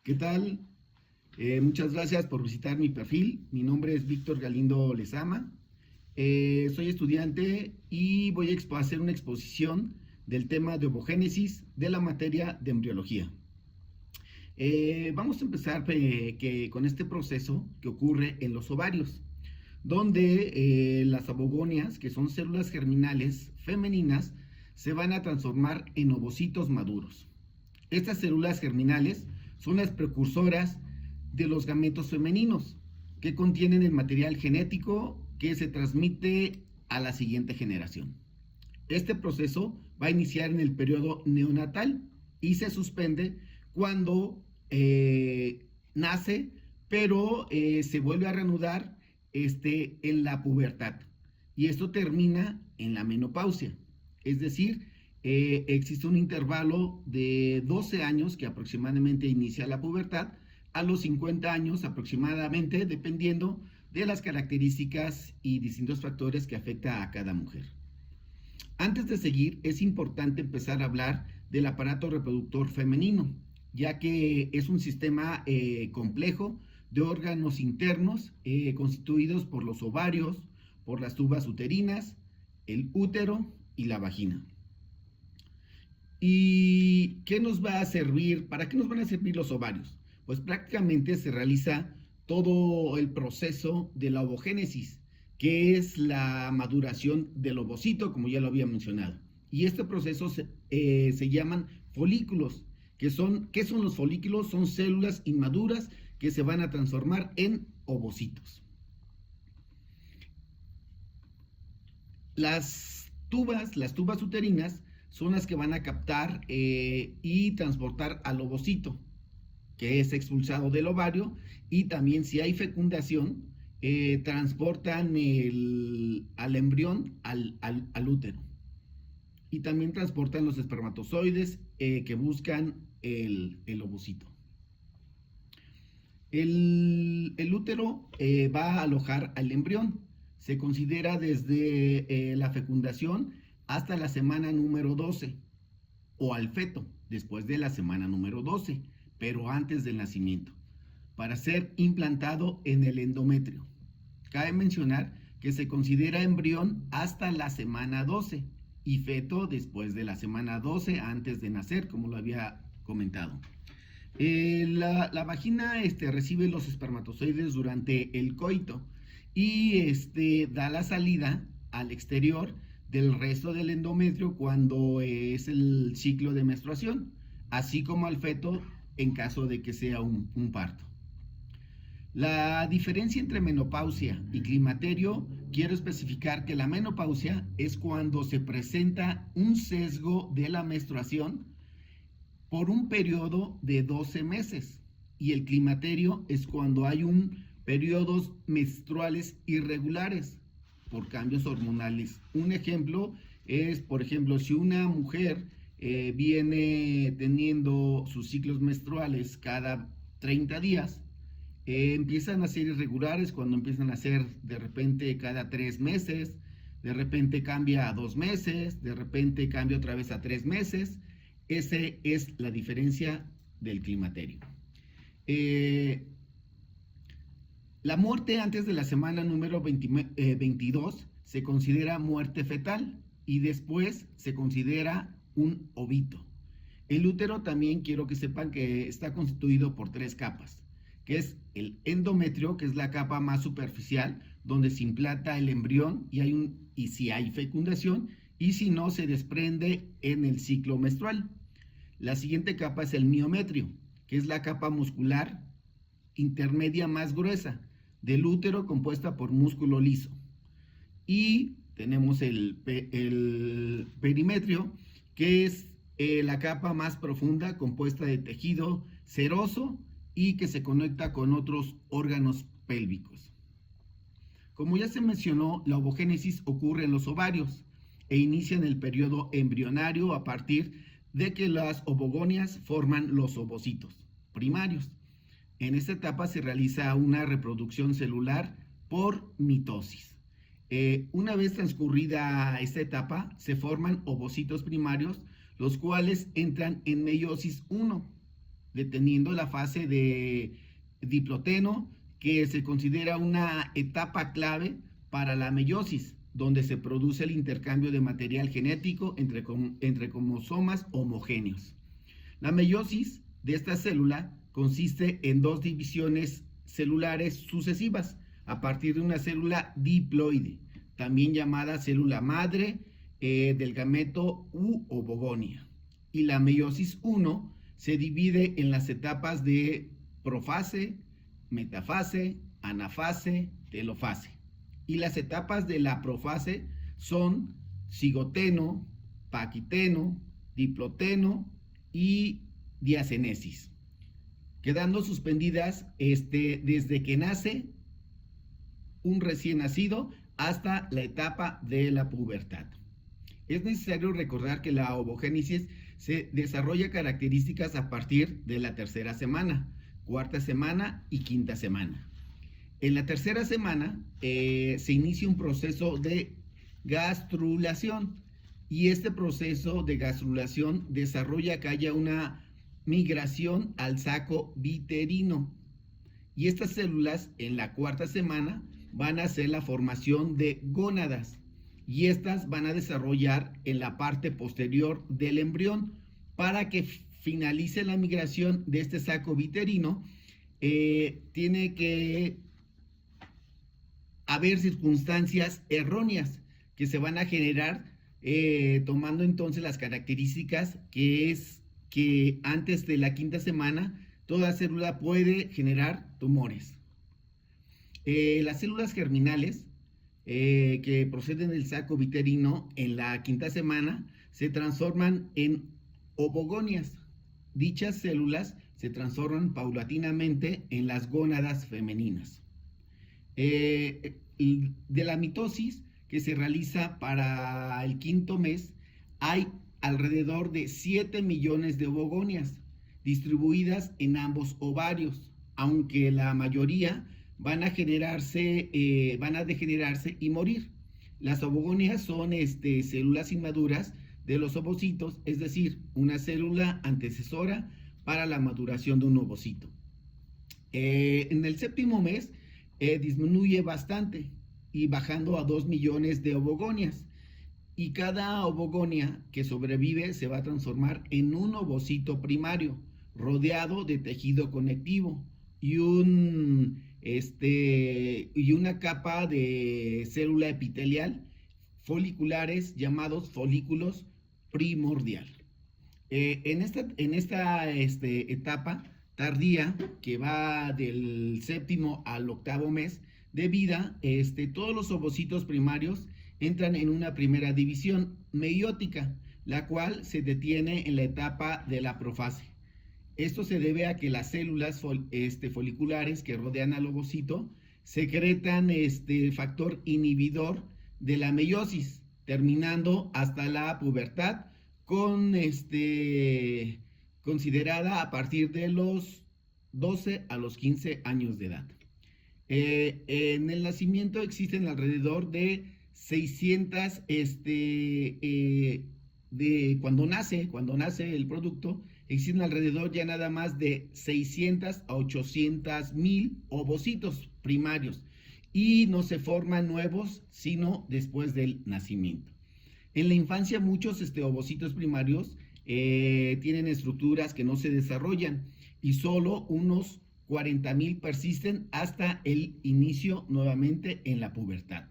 ¿Qué tal? Muchas gracias por visitar mi perfil. Mi nombre es Víctor Galindo Lezama. Soy estudiante y voy a hacer una exposición del tema de ovogénesis de la materia de embriología. Vamos a empezar con este proceso que ocurre en los ovarios, donde las ovogonias, que son células germinales femeninas, se van a transformar en ovocitos maduros. Estas células germinales son las precursoras de los gametos femeninos, que contienen el material genético que se transmite a la siguiente generación. Este proceso va a iniciar en el periodo neonatal y se suspende cuando nace, pero se vuelve a reanudar en la pubertad. Y esto termina en la menopausia. Es decir, existe un intervalo de 12 años que aproximadamente inicia la pubertad a los 50 años aproximadamente, dependiendo de las características y distintos factores que afecta a cada mujer. Antes de seguir, es importante empezar a hablar del aparato reproductor femenino, ya que es un sistema complejo de órganos internos constituidos por los ovarios, por las tubas uterinas, el útero y la vagina. ¿Y qué nos va a servir? ¿Para qué nos van a servir los ovarios? Pues prácticamente se realiza todo el proceso de la ovogénesis, que es la maduración del ovocito, como ya lo había mencionado. Y este proceso se llaman folículos. ¿Qué son los folículos? Son células inmaduras que se van a transformar en ovocitos. Las tubas uterinas son las que van a captar y transportar al ovocito, que es expulsado del ovario, y también si hay fecundación, transportan al embrión al útero. Y también transportan los espermatozoides que buscan el ovocito. El útero va a alojar al embrión. Se considera desde la fecundación hasta la semana número 12, o al feto después de la semana número 12, pero antes del nacimiento, para ser implantado en el endometrio. Cabe mencionar que se considera embrión hasta la semana 12 y feto después de la semana 12 antes de nacer, como lo había comentado. La vagina recibe los espermatozoides durante el coito y da la salida al exterior del resto del endometrio cuando es el ciclo de menstruación, así como al feto en caso de que sea un parto. La diferencia entre menopausia y climaterio, quiero especificar que la menopausia es cuando se presenta un sesgo de la menstruación por un periodo de 12 meses, y el climaterio es cuando hay periodos menstruales irregulares por cambios hormonales. Un ejemplo es, por ejemplo, si una mujer viene teniendo sus ciclos menstruales cada 30 días, empiezan a ser irregulares cuando empiezan a ser de repente cada 3 meses, de repente cambia a 2 meses, de repente cambia otra vez a 3 meses. Esa es la diferencia del climaterio. La muerte antes de la semana número 22 se considera muerte fetal y después se considera un ovito. El útero también quiero que sepan que está constituido por 3 capas, que es el endometrio, que es la capa más superficial, donde se implanta el embrión y si hay fecundación, y si no, se desprende en el ciclo menstrual. La siguiente capa es el miometrio, que es la capa muscular intermedia más gruesa del útero, compuesta por músculo liso. Y tenemos el perimetrio, que es la capa más profunda, compuesta de tejido seroso y que se conecta con otros órganos pélvicos. Como ya se mencionó, la ovogénesis ocurre en los ovarios e inicia en el periodo embrionario a partir de que las ovogonias forman los ovocitos primarios. En esta etapa se realiza una reproducción celular por mitosis. Una vez transcurrida esta etapa, se forman ovocitos primarios, los cuales entran en meiosis 1 deteniendo la fase de diploteno, que se considera una etapa clave para la meiosis, donde se produce el intercambio de material genético entre cromosomas homogéneos. La meiosis de esta célula consiste en dos divisiones celulares sucesivas a partir de una célula diploide, también llamada célula madre del gameto u ovogonia. Y la meiosis 1 se divide en las etapas de profase, metafase, anafase, telofase. Y las etapas de la profase son cigoteno, paquiteno, diploteno y diacenesis, quedando suspendidas desde que nace un recién nacido hasta la etapa de la pubertad. Es necesario recordar que la ovogénesis se desarrolla características a partir de la tercera semana, cuarta semana y quinta semana. En la tercera semana se inicia un proceso de gastrulación, y este proceso de gastrulación desarrolla que haya una migración al saco viterino, y estas células en la cuarta semana van a hacer la formación de gónadas, y estas van a desarrollar en la parte posterior del embrión para que finalice la migración de este saco viterino. Tiene que haber circunstancias erróneas que se van a generar tomando entonces las características que es que antes de la quinta semana toda célula puede generar tumores. Las células germinales que proceden del saco viterino en la quinta semana se transforman en ovogonias. Dichas células se transforman paulatinamente en las gónadas femeninas. De la mitosis que se realiza para el quinto mes, hay alrededor de 7 millones de ovogonias distribuidas en ambos ovarios, aunque la mayoría van a degenerarse y morir. Las ovogonias son células inmaduras de los ovocitos, es decir, una célula antecesora para la maduración de un ovocito. En el séptimo mes disminuye bastante y bajando a 2 millones de ovogonias, y cada ovogonia que sobrevive se va a transformar en un ovocito primario rodeado de tejido conectivo y una capa de célula epitelial foliculares llamados folículos primordial. En esta etapa tardía, que va del séptimo al octavo mes de vida, todos los ovocitos primarios entran en una primera división meiótica, la cual se detiene en la etapa de la profase. Esto se debe a que las células foliculares que rodean al ovocito secretan factor inhibidor de la meiosis, terminando hasta la pubertad, considerada a partir de los 12 a los 15 años de edad. En el nacimiento existen alrededor de 600, cuando nace el producto, existen alrededor ya nada más de 600 a 800 mil ovocitos primarios, y no se forman nuevos sino después del nacimiento. En la infancia muchos ovocitos primarios tienen estructuras que no se desarrollan, y solo unos 40,000 persisten hasta el inicio nuevamente en la pubertad.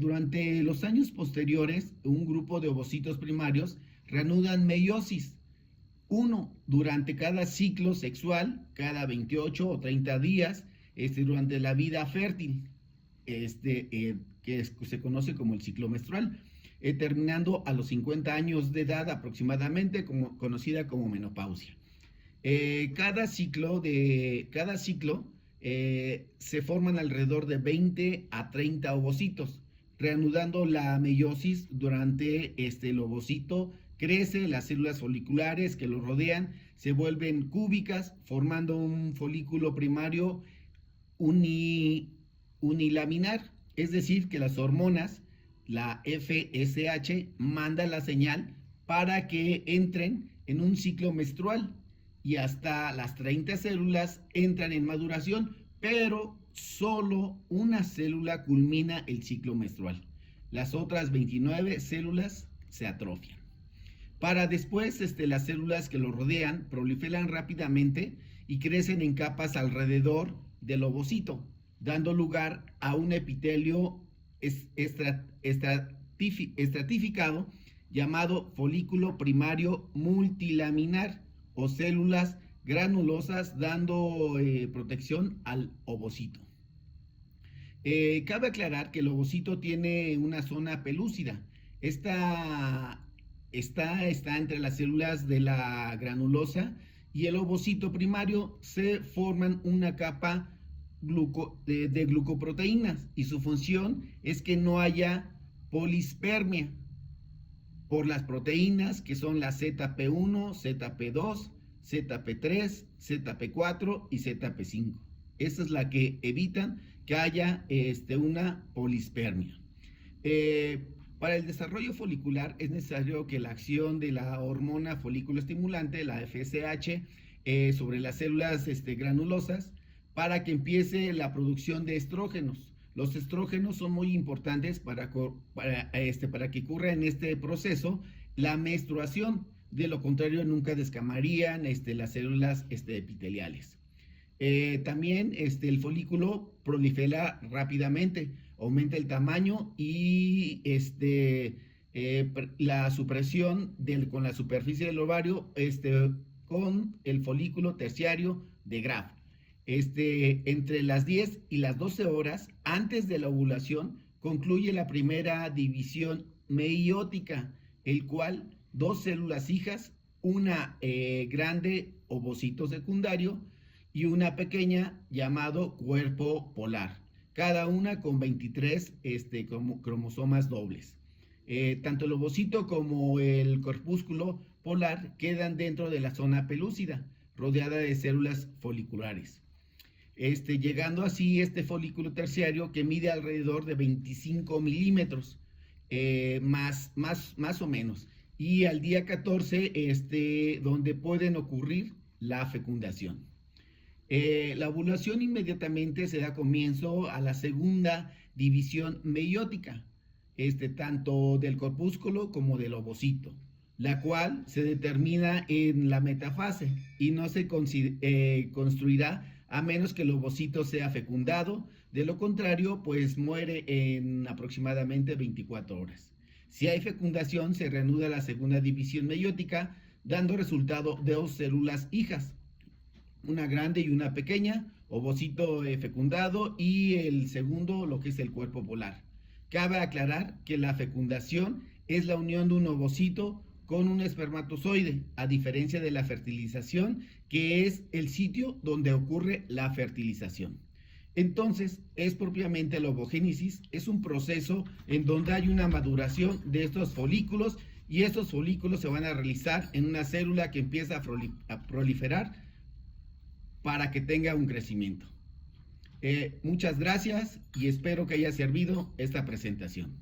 Durante los años posteriores, un grupo de ovocitos primarios reanudan meiosis, uno durante cada ciclo sexual, cada 28 o 30 días, durante la vida fértil, que se conoce como el ciclo menstrual, terminando a los 50 años de edad aproximadamente, conocida como menopausia. Cada ciclo se forman alrededor de 20 a 30 ovocitos, reanudando la meiosis. Durante el ovocito crece, las células foliculares que lo rodean se vuelven cúbicas, formando un folículo primario unilaminar, es decir, que las hormonas, la FSH, manda la señal para que entren en un ciclo menstrual, y hasta las 30 células entran en maduración, pero solo una célula culmina el ciclo menstrual. Las otras 29 células se atrofian. Para después, las células que lo rodean proliferan rápidamente y crecen en capas alrededor del ovocito, dando lugar a un epitelio estratificado llamado folículo primario multilaminar o células granulosas, dando protección al ovocito. Cabe aclarar que el ovocito tiene una zona pelúcida. Esta está entre las células de la granulosa y el ovocito primario. Se forman una capa de glucoproteínas y su función es que no haya polispermia por las proteínas que son la ZP1, ZP2, ZP3, ZP4 y ZP5. Esa es la que evitan que haya una polispermia. Para el desarrollo folicular es necesario que la acción de la hormona folículo estimulante, la FSH, sobre las células granulosas, para que empiece la producción de estrógenos. Los estrógenos son muy importantes para que ocurra en este proceso la menstruación. De lo contrario, nunca descamarían las células epiteliales. También el folículo prolifera rápidamente, aumenta el tamaño y la supresión con la superficie del ovario con el folículo terciario de Graf. Entre las 10 y las 12 horas antes de la ovulación concluye la primera división meiótica, el cual dos células hijas, una grande ovocito secundario y una pequeña llamado cuerpo polar, cada una con 23 cromosomas dobles. Tanto el ovocito como el corpúsculo polar quedan dentro de la zona pelúcida, rodeada de células foliculares. Llegando así folículo terciario que mide alrededor de 25 milímetros, más o menos, y al día 14 donde pueden ocurrir la fecundación. La ovulación inmediatamente se da comienzo a la segunda división meiótica, tanto del corpúsculo como del ovocito, la cual se determina en la metafase y no se construirá a menos que el ovocito sea fecundado. De lo contrario, pues muere en aproximadamente 24 horas. Si hay fecundación, se reanuda la segunda división meiótica, dando resultado de dos células hijas, una grande y una pequeña, ovocito fecundado, y el segundo, lo que es el cuerpo polar. Cabe aclarar que la fecundación es la unión de un ovocito con un espermatozoide, a diferencia de la fertilización, que es el sitio donde ocurre la fertilización. Entonces, es propiamente la ovogénesis, es un proceso en donde hay una maduración de estos folículos, y estos folículos se van a realizar en una célula que empieza a proliferar para que tenga un crecimiento. Muchas gracias y espero que haya servido esta presentación.